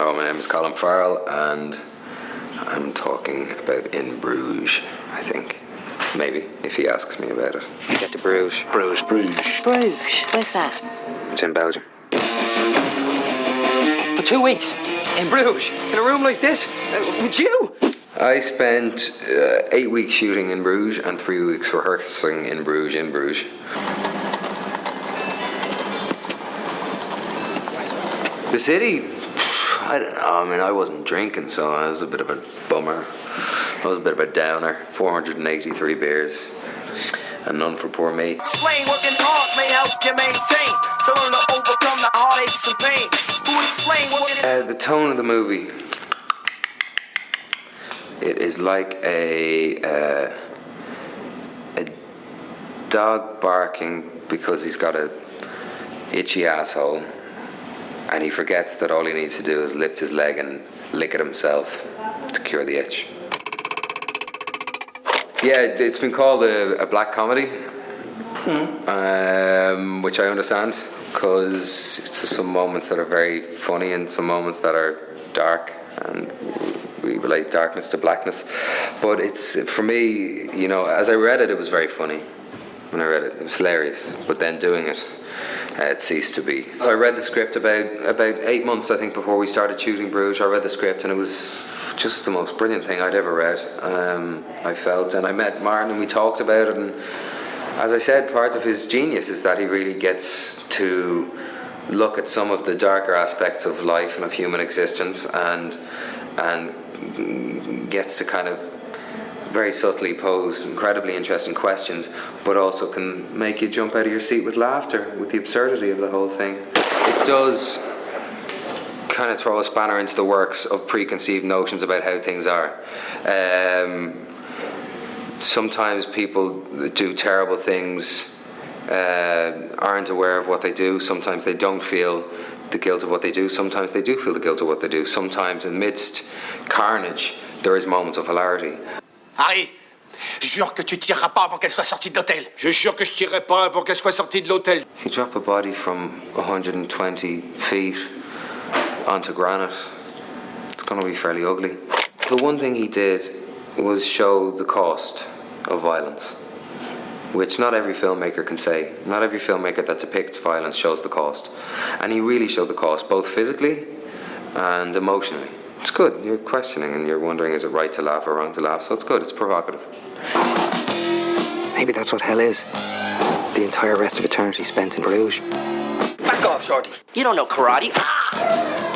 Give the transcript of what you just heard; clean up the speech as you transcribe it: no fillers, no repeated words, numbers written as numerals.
Oh, my name is Colin Farrell, and I'm talking about In Bruges, I think. Maybe, if he asks me about it. Get to Bruges. Bruges. Bruges? Where's that? It's in Belgium. For 2 weeks? In Bruges? In a room like this? With you? I spent 8 weeks shooting in Bruges and 3 weeks rehearsing in Bruges. The city, I don't know, I mean, I wasn't drinking, so I was a bit of a bummer. I was a bit of a downer. 483 beers, and none for poor me. Explain working hard may help you maintain. So learn to overcome the heartaches and pain. Who explain working The tone of the movie, it is like a dog barking because he's got a itchy asshole, and he forgets that all he needs to do is lift his leg and lick it himself to cure the itch. Yeah, it's been called a black comedy, which I understand, because there's some moments that are very funny and some moments that are dark, and we relate darkness to blackness. But it's, for me, you know, as I read it, it was very funny. When I read it, it was hilarious. But then doing it, it ceased to be. I read the script about 8 months, I think, before we started shooting Bruges. I read the script, and it was just the most brilliant thing I'd ever read. I felt, and I met Martin, and we talked about it. And as I said, part of his genius is that he really gets to look at some of the darker aspects of life and of human existence, and gets to kind of very subtly pose incredibly interesting questions, but also can make you jump out of your seat with laughter, with the absurdity of the whole thing. It does kind of throw a spanner into the works of preconceived notions about how things are. Sometimes people do terrible things, aren't aware of what they do. Sometimes they don't feel the guilt of what they do. Sometimes they do feel the guilt of what they do. Sometimes amidst carnage, there is moments of hilarity. Harry, jure que tu tireras pas avant qu'elle soit sortie de l'hôtel. Je jure que je tirerai pas avant qu'elle soit sortie de l'hôtel. You drop a body from 120 feet onto granite, it's going to be fairly ugly. The one thing he did was show the cost of violence, which not every filmmaker can say. Not every filmmaker that depicts violence shows the cost. And he really showed the cost, both physically and emotionally. It's good. You're questioning and you're wondering, is it right to laugh or wrong to laugh? So it's good. It's provocative. Maybe that's what hell is. The entire rest of eternity spent in Bruges. Back off, Shorty. You don't know karate. Ah!